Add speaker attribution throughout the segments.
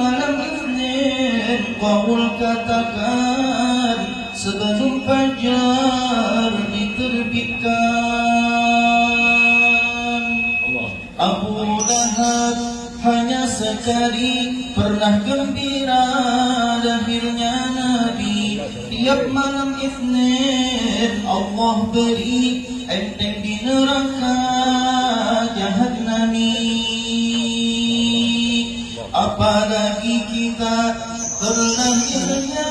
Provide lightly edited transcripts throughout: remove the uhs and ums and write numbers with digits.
Speaker 1: malam Isnin Qaul katakan sebelum fajar diterbitkan. Abu Lahab hanya sekali pernah gembira lahirnya Nabi. Tiap malam Isnin Allah beri enteng di neraka Jahannami. Apalagi kita terlahirnya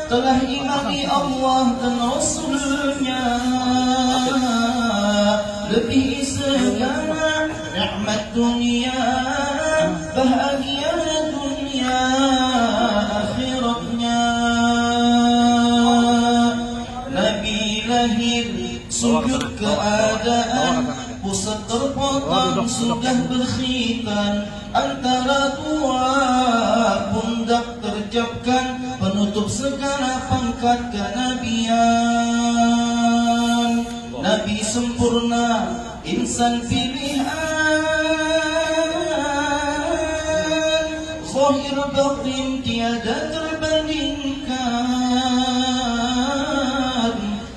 Speaker 1: telah imani Allah dan Rasulnya, lebih segala nikmat dunia, bahagia dunia akhiratnya. Nabi lahir sujud keadaan pusat terpotong sudah berkhitan, antara dua pundak terjapkan penutup segala pangkat kenabian. Nabi sempurna, insan pilihan, zahir batin tiada terbandingkan.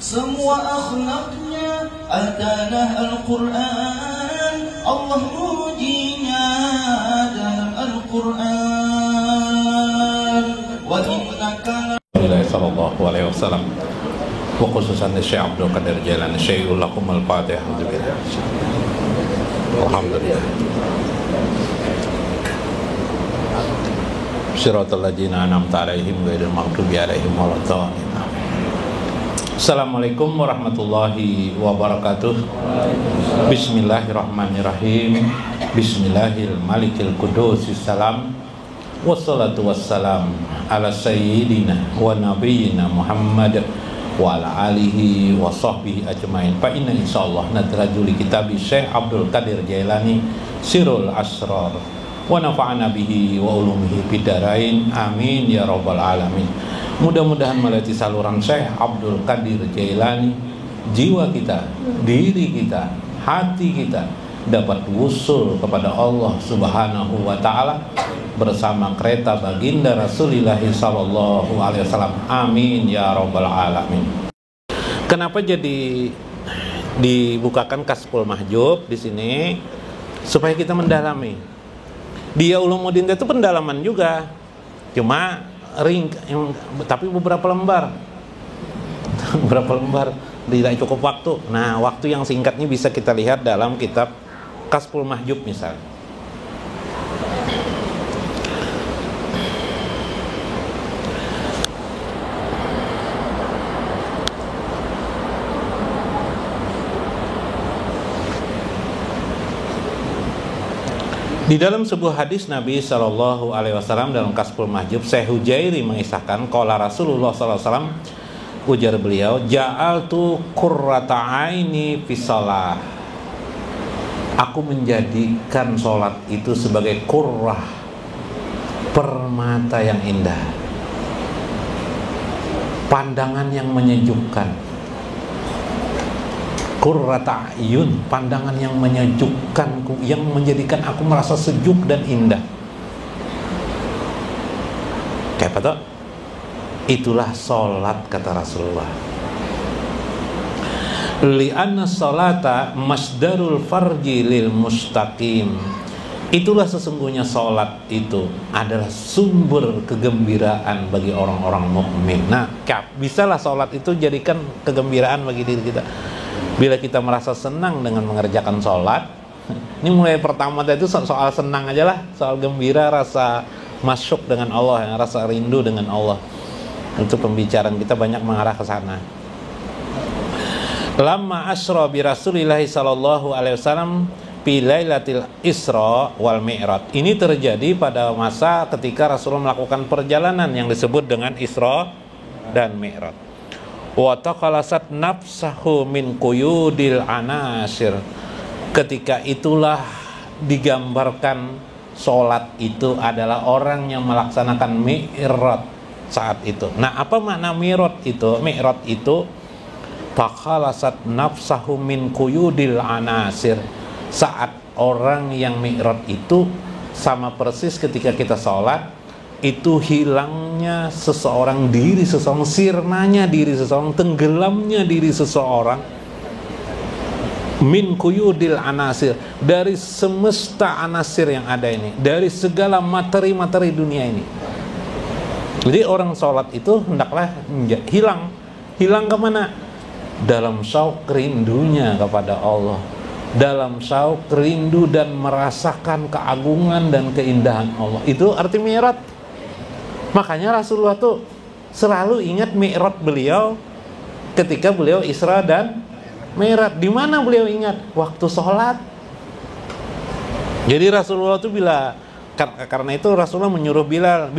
Speaker 1: Semua akhlaknya adalah Al-Quran, Allah mujinya dalam Al-Quran. Wa innaka
Speaker 2: sallallahu alaihi wasallam wa khususan Syekh Abdul Qadir Jailani Syekhul lakum al-Fatihah. Alhamdulillah. Shiratal ladzina an'amta 'alaihim ghairil maghdubi 'alaihim waladdallin. Assalamualaikum warahmatullahi wabarakatuh. Bismillahirrahmanirrahim. Bismillahil malikil qudusis salam. Wassalatu wassalam ala sayyidina wa nabiyyina Muhammad wa ala alihi wa sahbihi ajmain. Fa inna insyaallah nadraju li kitabi Syekh Abdul Qadir Jailani Sirrul Asrar wa nafa'ana bihi wa ulumihi bidarain. Amin ya rabbal alamin. Mudah-mudahan melalui saluran Syekh Abdul Qadir Jailani, jiwa kita, diri kita, hati kita dapat wusul kepada Allah Subhanahu wa Ta'ala bersama kereta baginda Rasulullah sallallahu alaihi wasallam. Amin ya rabbal alamin. Kenapa jadi dibukakan Kasful Mahjub di sini? Supaya kita mendalami. Dia Ulumuddin itu pendalaman juga. Cuma tapi beberapa lembar tidak cukup waktu. Nah, waktu yang singkatnya bisa kita lihat dalam kitab Kasful Mahjub misalnya. Di dalam sebuah hadis Nabi Shallallahu Alaihi Wasallam dalam Kasful Mahjub, Syekh Hujairi mengisahkan, qala Rasulullah Sallallahu Alaihi Wasallam, ujar beliau, ja'altu qurrata aini fi shalah. Aku menjadikan sholat itu sebagai qurrah, permata yang indah, pandangan yang menyejukkan. Qurrata ayun, pandangan yang menyejukkanku, yang menjadikan aku merasa sejuk dan indah. Kayak apa? Itulah sholat, kata Rasulullah. Li'anna sholata masdarul farji lil mustaqim. Itulah sesungguhnya sholat itu adalah sumber kegembiraan bagi orang-orang mukmin. Nah, bisalah sholat itu jadikan kegembiraan bagi diri kita. Bila kita merasa senang dengan mengerjakan sholat, ini mulai pertama itu soal senang aja lah, soal gembira, rasa masuk dengan Allah, rasa rindu dengan Allah. Itu pembicaraan kita banyak mengarah ke sana. Lamma asra bi Rasulillah sallallahu alaihi wasallam fi lailatil Isra wal Mi'raj. Ini terjadi pada masa ketika Rasulullah melakukan perjalanan yang disebut dengan Isra dan Mi'raj. Wa taqalasat nafsahu min quyudil anasir. Ketika itulah digambarkan sholat itu adalah orang yang melaksanakan mi'raj saat itu. Nah, apa makna mi'raj itu? Mi'raj itu taqalasat nafsahu min quyudil anasir. Saat orang yang mi'raj itu sama persis ketika kita sholat, itu hilangnya seseorang, diri seseorang, sirnanya diri seseorang, tenggelamnya diri seseorang, min kuyudil anasir, dari semesta anasir yang ada ini, dari segala materi-materi dunia ini. Jadi orang sholat itu hendaklah hilang kemana? Dalam syauk rindunya kepada Allah, dalam syauk rindu dan merasakan keagungan dan keindahan Allah. Itu arti mi'raj. Makanya Rasulullah tuh selalu ingat mi'raj beliau ketika beliau Isra dan Mi'raj. Di mana beliau ingat? Waktu sholat. Jadi Rasulullah tuh karena itu Rasulullah menyuruh Bilal,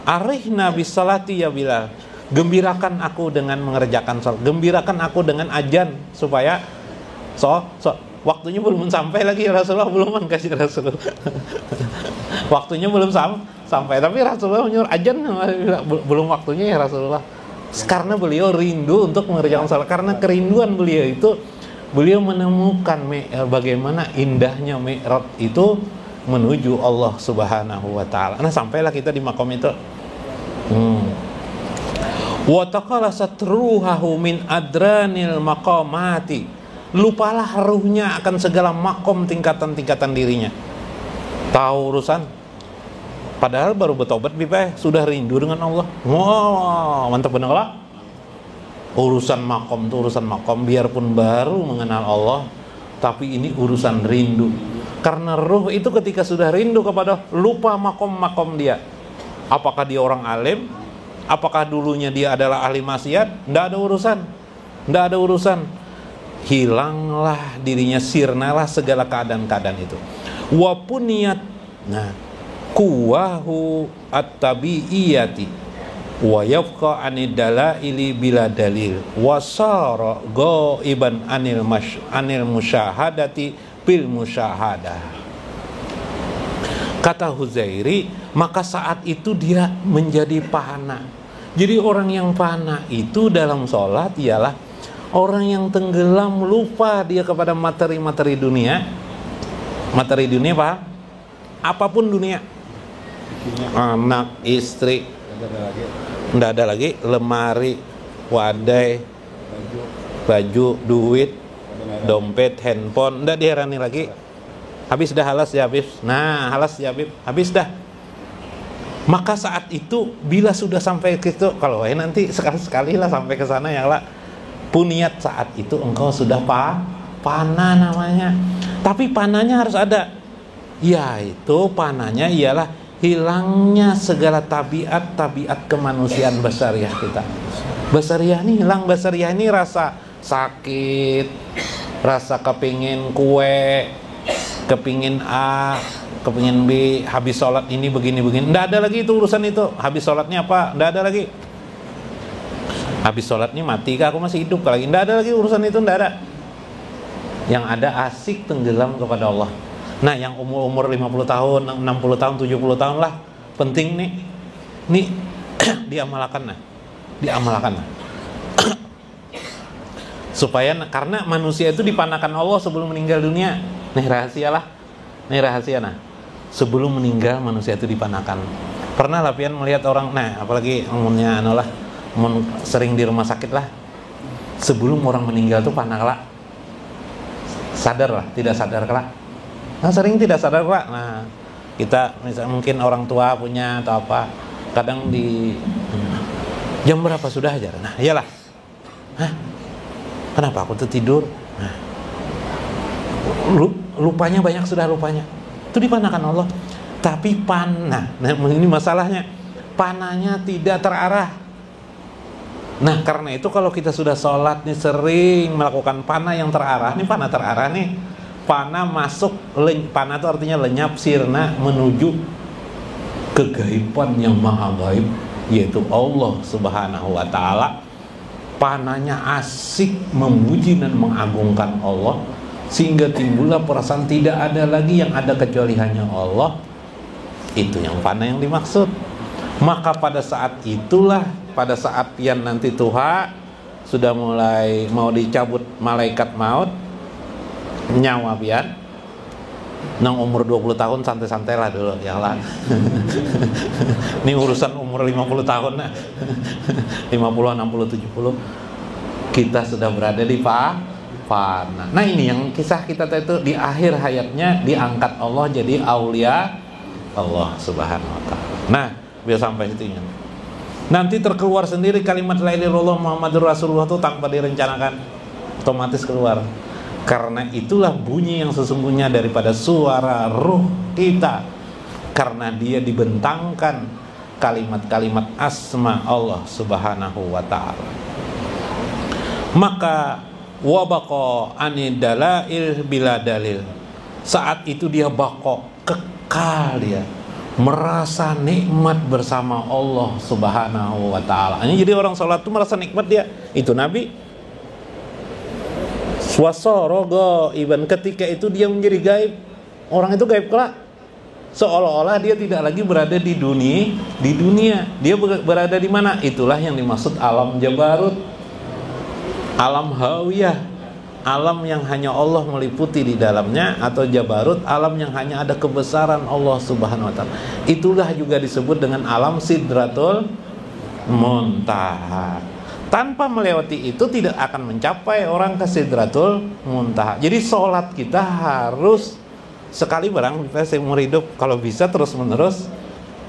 Speaker 2: arihna bis salati ya Bilal, gembirakan aku dengan mengerjakan sholat, gembirakan aku dengan azan, supaya waktunya belum sampai lagi, Rasulullah belum kasih Rasulullah. Waktunya belum sampai, tapi Rasulullah menyuruh azan, belum waktunya ya Rasulullah. Karena beliau rindu untuk mengerjakan sholat, karena kerinduan beliau itu, beliau menemukan bagaimana indahnya mi'raj itu menuju Allah Subhanahu wa taala. Nah, sampailah kita di makom itu. Wa taqalasat ruhahu min adranil maqamati. Lupalah ruhnya akan segala makom, tingkatan-tingkatan dirinya. Tahu urusan, padahal baru bertobat sudah rindu dengan Allah. Wow, mantap benar lah. Urusan makom itu urusan makom, biarpun baru mengenal Allah, tapi ini urusan rindu. Karena ruh itu ketika sudah rindu kepada, lupa makom-makom dia. Apakah dia orang alim? Apakah dulunya dia adalah ahli maksiat? Tidak ada urusan. Hilanglah dirinya, sirnalah segala keadaan-keadaan itu. Wa puniyat, nah, kuwahu at-tabi'iyati wa yafqa anid dalaili bila dalil wa sara ghaiban anil musyahadati bil musyahadah. Kata Huzairi, maka saat itu dia menjadi fana. Jadi orang yang fana itu dalam sholat ialah orang yang tenggelam, lupa dia kepada materi-materi dunia. Materi dunia apa? Apapun dunia. Anak, istri, tidak ada lagi. Lemari, wadai, baju, duit, dompet, handphone, tidak diherani lagi. Habis dah, halas ya Habib. Nah, halas ya Habib, habis dah. Maka saat itu bila sudah sampai ke situ, kalau nanti sekali-sekali lah sampai ke sana ya lah. Puniat, saat itu engkau sudah pana namanya. Tapi pananya harus ada. Yaitu pananya ialah hilangnya segala tabiat kemanusiaan basariah kita. Basariah ini hilang. Basariah ini rasa sakit, rasa kepingin kue, kepingin A, kepingin B, habis sholat ini begini-begini. Nggak ada lagi itu urusan itu. Habis sholatnya apa? Nggak ada lagi. Habis sholatnya mati kah aku masih hidup kah lagi? Nggak ada lagi urusan itu, nggak ada. Yang ada asik tenggelam kepada Allah. Nah, yang umur 50 tahun, 60 tahun, 70 tahun lah, penting nih diamalkan nah. Supaya, karena manusia itu dipanakan Allah sebelum meninggal dunia. Nih rahasia nah. Sebelum meninggal manusia itu dipanakan. Pernah lah pian melihat orang, nah apalagi umumnya sering di rumah sakit lah, sebelum orang meninggal tuh panah kelak, sadar lah, tidak sadar kelak. Nah, sering tidak sadar kelak. Nah, kita misalnya mungkin orang tua punya atau apa, kadang di jam berapa sudah aja. Nah, iyalah. Hah? Kenapa aku tuh tidur? Nah, lupanya banyak, sudah lupanya. Itu dipanakan Allah. Tapi panah, nah ini masalahnya, panahnya tidak terarah. Nah, karena itu kalau kita sudah sholat nih, sering melakukan panah yang terarah, nih panah terarah nih, panah masuk, panah itu artinya lenyap, sirna menuju kegaiban yang maha gaib, yaitu Allah Subhanahu wa ta'ala. Panahnya asik memuji dan mengagungkan Allah, sehingga timbullah perasaan tidak ada lagi yang ada kecuali hanya Allah. Itu yang panah yang dimaksud. Maka pada saat itulah, pada saat pian nanti Tuhan sudah mulai mau dicabut malaikat maut, nyawa pian Nang umur 20 tahun santai-santai lah dulu ya lah. Ini urusan umur 50 tahun nah. 50, 60, 70 kita sudah berada di fana. Nah ini yang kisah kita itu di akhir hayatnya diangkat Allah jadi aulia Allah subhanahu wa ta'ala. Nah biar sampai situnya nanti terkeluar sendiri kalimat la ilaha illallah Muhammadur Rasulullah itu tanpa direncanakan, otomatis keluar. Karena itulah bunyi yang sesungguhnya daripada suara ruh kita, karena dia dibentangkan kalimat-kalimat asma Allah subhanahu wa ta'ala. Maka wabaqo anidalail bila dalil, saat itu dia baqo, kekal dia merasa nikmat bersama Allah subhanahu wa ta'ala. Jadi orang sholat itu merasa nikmat dia. Itu Nabi swasorogo iban, ketika itu dia menjadi gaib. Orang itu gaib kelak, seolah-olah dia tidak lagi berada di dunia. Dia berada di mana? Itulah yang dimaksud alam jabarut, alam hawiyah, alam yang hanya Allah meliputi di dalamnya, atau jabarut, alam yang hanya ada kebesaran Allah subhanahu wa ta'ala. Itulah juga disebut dengan alam sidratul muntaha. Tanpa melewati itu tidak akan mencapai orang ke sidratul muntaha. Jadi sholat kita harus sekali barang kita seumur hidup, kalau bisa terus menerus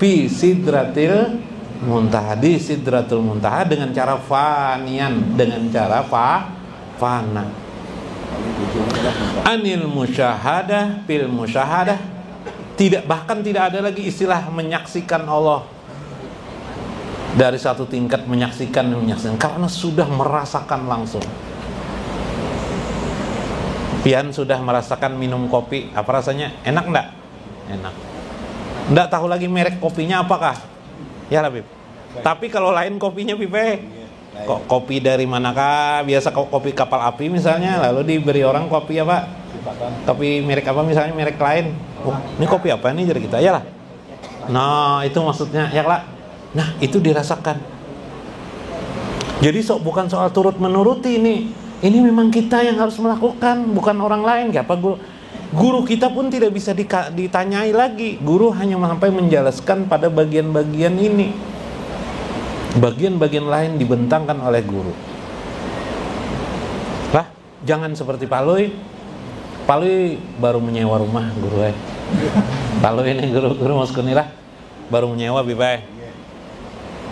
Speaker 2: fi sidratil muntaha, di sidratul muntaha dengan cara fanian, dengan cara fana. Anil musyahadah fil musyahadah, bahkan tidak ada lagi istilah menyaksikan Allah. Dari satu tingkat menyaksikan, karena sudah merasakan langsung. Pian sudah merasakan minum kopi, apa rasanya? Enak enggak? Enak. Enggak tahu lagi merek kopinya apakah? Ya Habib. Tapi kalau lain kopinya Pipe, kok kopi dari manakah? Biasa kopi kapal api misalnya, lalu diberi orang kopi apa? Kopi merek apa misalnya, merek lain. Oh, ini kopi apa nih jadi kita? Ya lah. Nah, itu maksudnya ya lah. Nah itu dirasakan. Jadi bukan soal turut menuruti ini memang kita yang harus melakukan, bukan orang lain. Apa guru kita pun tidak bisa ditanyai lagi. Guru hanya sampai menjelaskan pada bagian-bagian ini. Bagian-bagian lain dibentangkan oleh guru. Lah, jangan seperti Palui. Palui baru menyewa rumah guru. Palui ini guru Muskunilah baru menyewa bibai.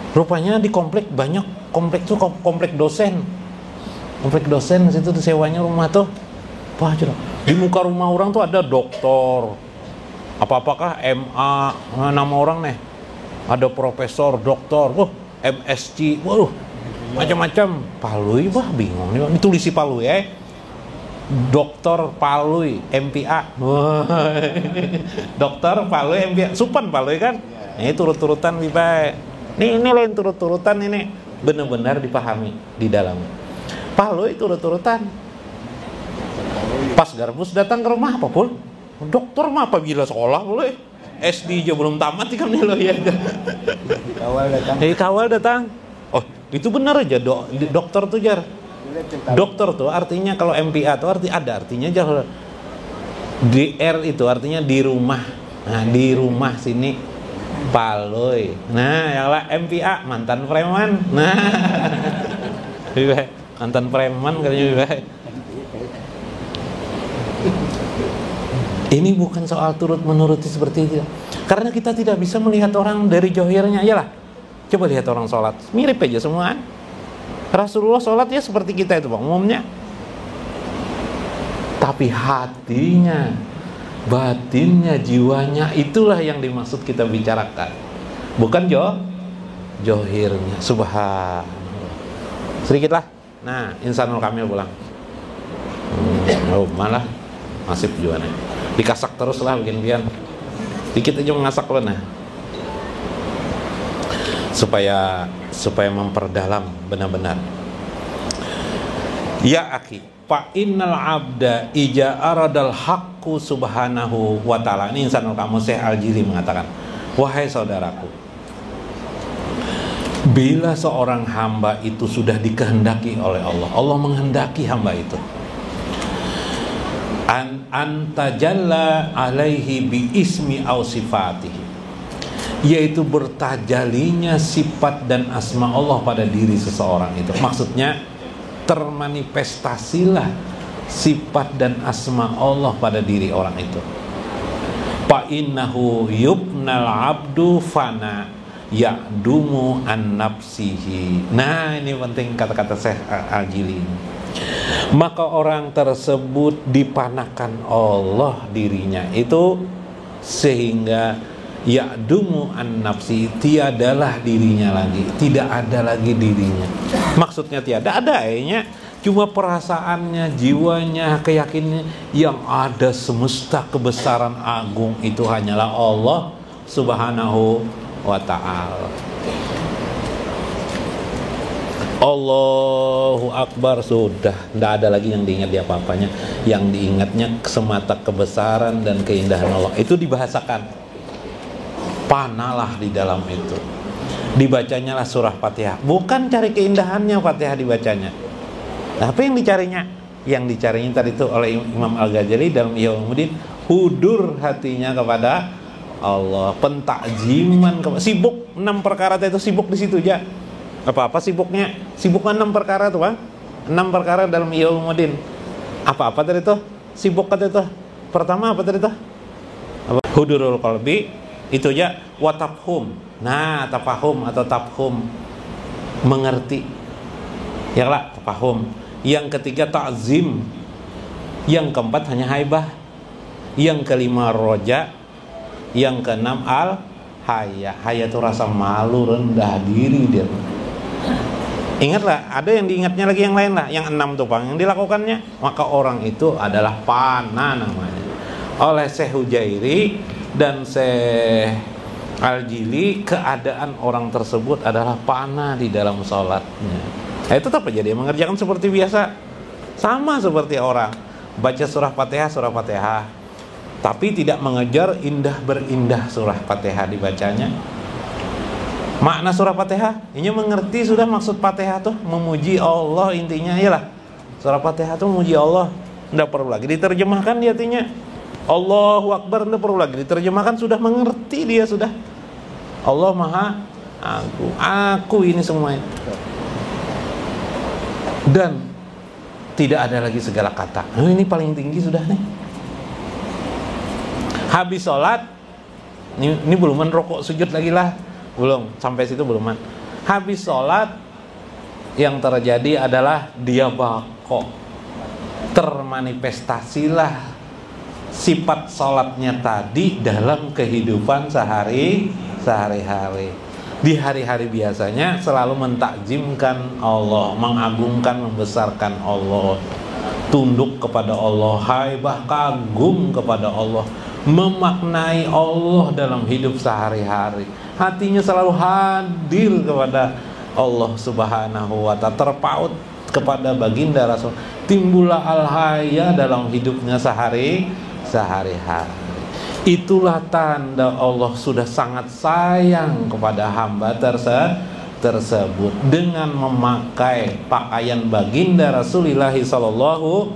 Speaker 2: Rupanya di komplek banyak, komplek tuh komplek dosen. Komplek dosen situ disewanya rumah tuh. Wah, di muka rumah orang tuh ada doktor. Apakah MA, nama orang nih. Ada profesor, doktor, MSc, waduh, macam-macam. Palui, wah bingung nih, ditulisi Palui ya. Dokter Palui, MPA. Dokter Palui, MPA, Supan Palui kan. Ini turut-turutan bibai. Ini lain turut-turutan, ini benar-benar dipahami di dalamnya. Palui turut-turutan. Pas Garbus datang ke rumah apa pun, dokter mah apabila sekolah boleh SD aja belum tamat kan nih lo ya. Kawal datang. Oh itu benar aja dokter tuh jar. Dokter tuh artinya kalau MPA tuh artinya jar. DR itu artinya di rumah. Nah di rumah sini. Palui. Nah, yang lah MPA mantan preman. Nah. Mantan preman katanya. Ini bukan soal turut menuruti seperti itu. Karena kita tidak bisa melihat orang dari johirnya. Iyalah. Coba lihat orang sholat. Mirip aja semua. Rasulullah sholat ya seperti kita itu Bang, umumnya. Tapi hatinya, batinnya, jiwanya, itulah yang dimaksud kita bicarakan, bukan johirnya. Subhanallah. Sedikit lah. Nah, Insanul Kamil pulang. Malah masih jualannya. Dikasak terus lah bikin pian. Dikit aja mengasak lo nah. Supaya memperdalam benar-benar. Ya akhi, fa innal abda ija aradal haqqu subhanahu wa ta'ala. Ini Insanul Kamil Syekh Al-Jili mengatakan, wahai saudaraku, bila seorang hamba itu sudah dikehendaki oleh Allah, Allah menghendaki hamba itu, antajalla alaihi bi ismi aw sifatihi, yaitu bertajalinya sifat dan asma Allah pada diri seseorang itu. Maksudnya termanifestasilah sifat dan asma Allah pada diri orang itu. Fa innahu yubnal abdu fana ya'dumu an nafsihi. Nah, ini penting kata-kata Syekh Al-Jili. Maka orang tersebut dipanakan Allah dirinya itu sehingga ya'dumu an nafsi, tiadalah dirinya lagi, tidak ada lagi dirinya. Maksudnya tiada ada ayahnya, cuma perasaannya, jiwanya, keyakinannya yang ada semesta kebesaran agung itu hanyalah Allah Subhanahu wa ta'ala. Allahu Akbar, sudah tidak ada lagi yang diingat di apa-apanya. Yang diingatnya semata kebesaran dan keindahan Allah. Itu dibahasakan, panalah di dalam itu. Dibacanya lah surah Fatihah, bukan cari keindahannya Fatihah dibacanya. Tapi yang dicarinya, tadi itu oleh Imam Al-Ghazali dalam Ihya Ulumuddin, hudur hatinya kepada Allah, pentakjiman, sibuk 6 perkara itu, sibuk di situ aja. Apa-apa sibuknya? Sibuknya 6 perkara tuh, Bang. 6 perkara dalam Ihya Ulumuddin. Apa-apa tadi itu? Sibuk kata itu. Pertama apa tadi itu? Hudurul qalbi, itu aja. Wa tafhum. Nah, tafahum atau tafhum, mengerti. Ya lah, tafahum. Yang ketiga ta'zim. Yang keempat hanya haibah. Yang kelima roja. Yang keenam al-haya. Haya itu rasa malu, rendah diri dia. Ingatlah, ada yang diingatnya lagi yang lain lah. Yang 6 tuh, Bang, yang dilakukannya. Maka orang itu adalah pana namanya. Oleh Syekh Hujairi dan Syekh Al-Jili, keadaan orang tersebut adalah pana di dalam sholatnya. Tetap aja dia mengerjakan seperti biasa, sama seperti orang baca surah Fatihah, tapi tidak mengejar indah berindah surah Fatihah dibacanya. Makna surah Fatihah, ini mengerti sudah maksud Fatihah tuh memuji Allah, intinya iyalah. Surah Fatihah tuh memuji Allah, tidak perlu lagi diterjemahkan di hatinya. Allahu Akbar tidak perlu lagi diterjemahkan, sudah mengerti dia sudah. Allah Maha aku ini semuanya. Dan tidak ada lagi segala kata. Ini paling tinggi sudah nih. Habis sholat, ini beluman rokok sujud lagi lah. Belum, sampai situ beluman. Habis sholat, yang terjadi adalah dia bako. Termanifestasilah sifat sholatnya tadi dalam kehidupan sehari-hari. Di hari-hari biasanya selalu mentakjimkan Allah, mengagungkan, membesarkan Allah, tunduk kepada Allah, haibah, kagum kepada Allah, memaknai Allah dalam hidup sehari-hari. Hatinya selalu hadir kepada Allah Subhanahu wa ta'ala, terpaut kepada baginda Rasul. Timbullah al-haya dalam hidupnya sehari-hari. Itulah tanda Allah sudah sangat sayang kepada hamba tersebut dengan memakai pakaian baginda Rasulullah sallallahu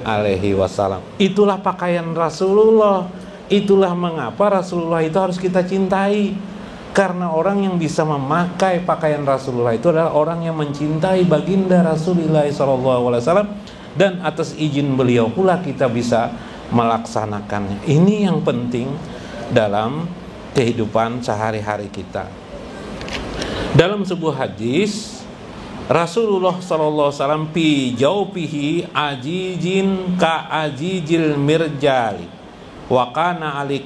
Speaker 2: alaihi wasallam. Itulah pakaian Rasulullah. Itulah mengapa Rasulullah itu harus kita cintai. Karena orang yang bisa memakai pakaian Rasulullah itu adalah orang yang mencintai baginda Rasulullah sallallahu alaihi wasallam, dan atas izin beliau pula kita bisa melaksanakannya. Ini yang penting dalam kehidupan sehari-hari kita. Dalam sebuah hadis, Rasulullah sallallahu alaihi wasallam fi jaufihi ajijin ka ajijil mirjali wa kana ali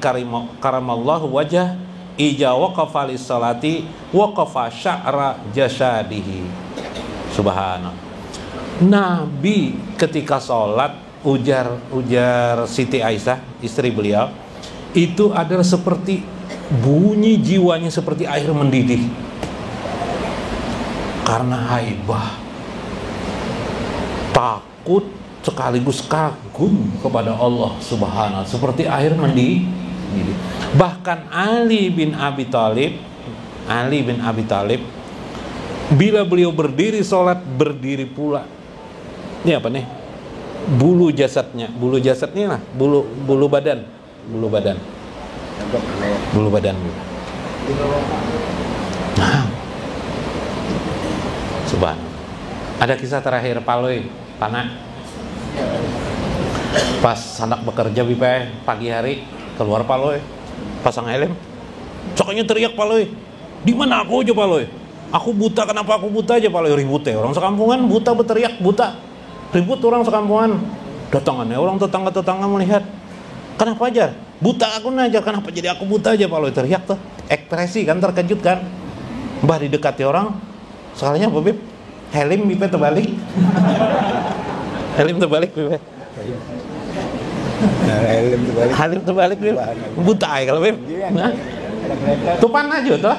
Speaker 2: karamallahu wajah ija waqafa lis salati waqafa sya'ra jasadihi. Subhanallah. Nabi ketika sholat, ujar Siti Aisyah, istri beliau, itu adalah seperti bunyi jiwanya seperti air mendidih karena haibah, takut sekaligus kagum kepada Allah Subhanahu, seperti air mendidih. Bahkan Ali bin Abi Thalib, bila beliau berdiri sholat, berdiri pula. Ini apa nih? bulu jasadnya lah, bulu badan. Nah, subhanallah. Ada kisah terakhir Pana. Pas anak bekerja bipe pagi hari keluar Paloy, pasang helm, coknya teriak Paloy, di mana aku aja Paloy? Aku buta, kenapa aku buta aja Paloy? Ribut ya orang sekampungan, buta berteriak buta, ribut orang sekampungan. Datangannya orang tetangga melihat, kenapa aja? Buta aku aja, kenapa jadi aku buta aja Paloy? Teriak tuh, ekspresi kan, terkejut kan. Mbah didekati orang, soalnya apa Bib? Helm bipe terbalik. Helm terbalik bipe. Helm terbalik Bib. Buta ya kalau Bib. Nah. Tupan aja tuh.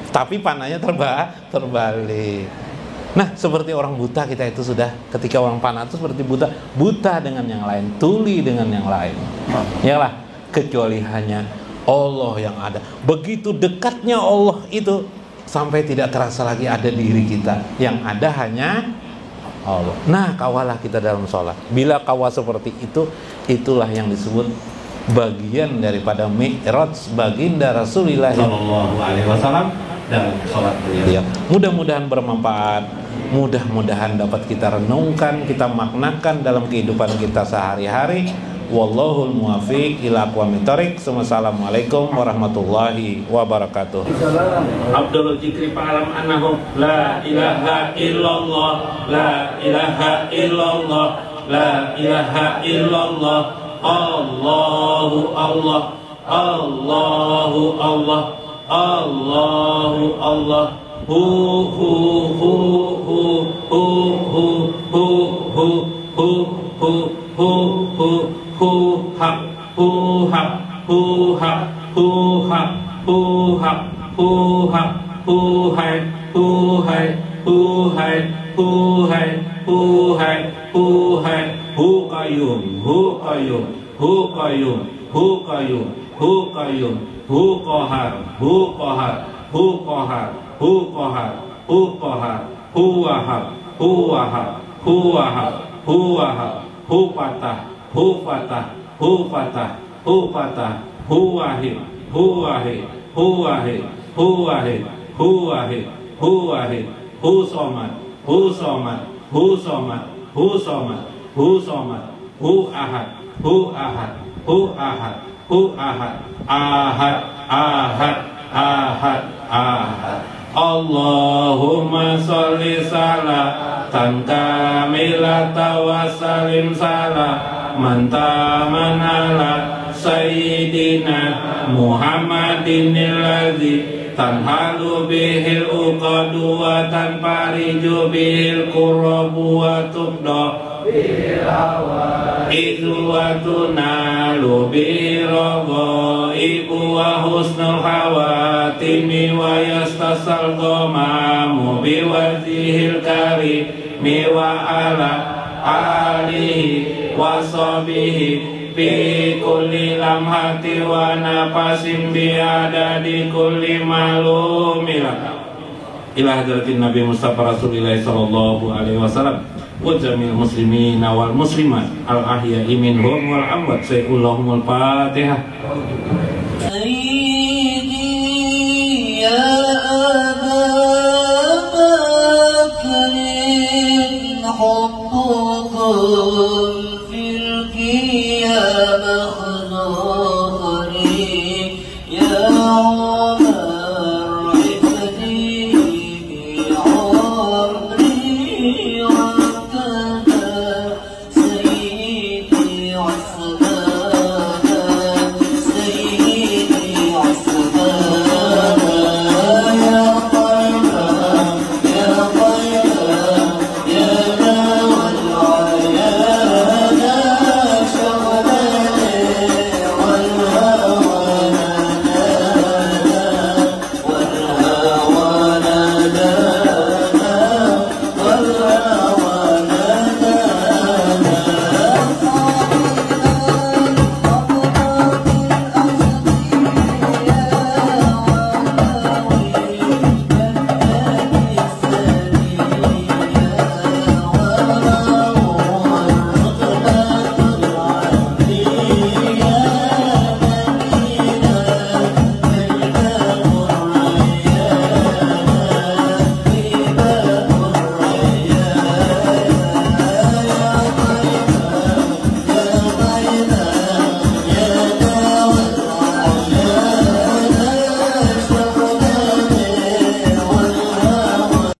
Speaker 2: Tapi panahnya terbalik. Nah, seperti orang buta kita itu sudah, ketika orang panah itu seperti buta dengan yang lain, tuli dengan yang lain. Yalah, kecuali hanya Allah yang ada. Begitu dekatnya Allah itu sampai tidak terasa lagi ada diri kita. Yang ada hanya Allah. Nah, kawalah kita dalam sholat. Bila kawal seperti itu, itulah yang disebut bagian daripada mi'raj baginda Rasulullah sallallahu alaihi wasallam dalam sholat beliau. Mudah-mudahan bermanfaat, mudah-mudahan dapat kita renungkan, kita maknakan dalam kehidupan kita sehari-hari. Wallahul muwaffiq ila aqwamit thoriq. Wassalamualaikum warahmatullahi wabarakatuh. Abdul Zikri fa'alam annahu la ilaha illallah, la ilaha illallah, la ilaha illallah. Allahu Allah, Allahu Allah, Allahu Allah. Hu hu hu hu hu hu hu hu hu hu hu hu hu hak hu hak hu hak hu hak hu hak hu hak hu hai hu hai hu hai hu hai hu hai hu hai hu qayyum hu qayyum hu qayyum hu qayyum hu qayyum hu qahar hu qahar hu qahar hu qahar hu qahar hu wahab hu wahab hu wahab hu wahab hu fatah hu fatah hu fatah hu fatah hu wahid hu wahid hu wahid hu wahid hu wahid hu wahid hu somad hu somad hu somad hu somad hu somad hu ahad hu ahad hu ahad hu ahad ahad ahad ahad ahad. Allahumma sholli salatan kamilatan wa sallim salaman taman ala sayyidina Muhammadin alladzi tanhalu bihil uqadu wa tanfariju bihil qurabu wa tubda idu wa tunalu biragha ibu wa husnul khawatimi wa yastasal gomamu biwajihil karimi wa ala alihi wa sahbihi bi kulli lamhati wa nafasin biada di kulli malumila ila hadratin Nabi Mustafa Rasulullah sallallahu alaihi wasallam wa jamil muslimin wal muslimat al ahya'i minhum wal amwat. Sayyidul Fatihah.
Speaker 1: Sayyidi ya Aba Bakrin hubbukum fil qiyamah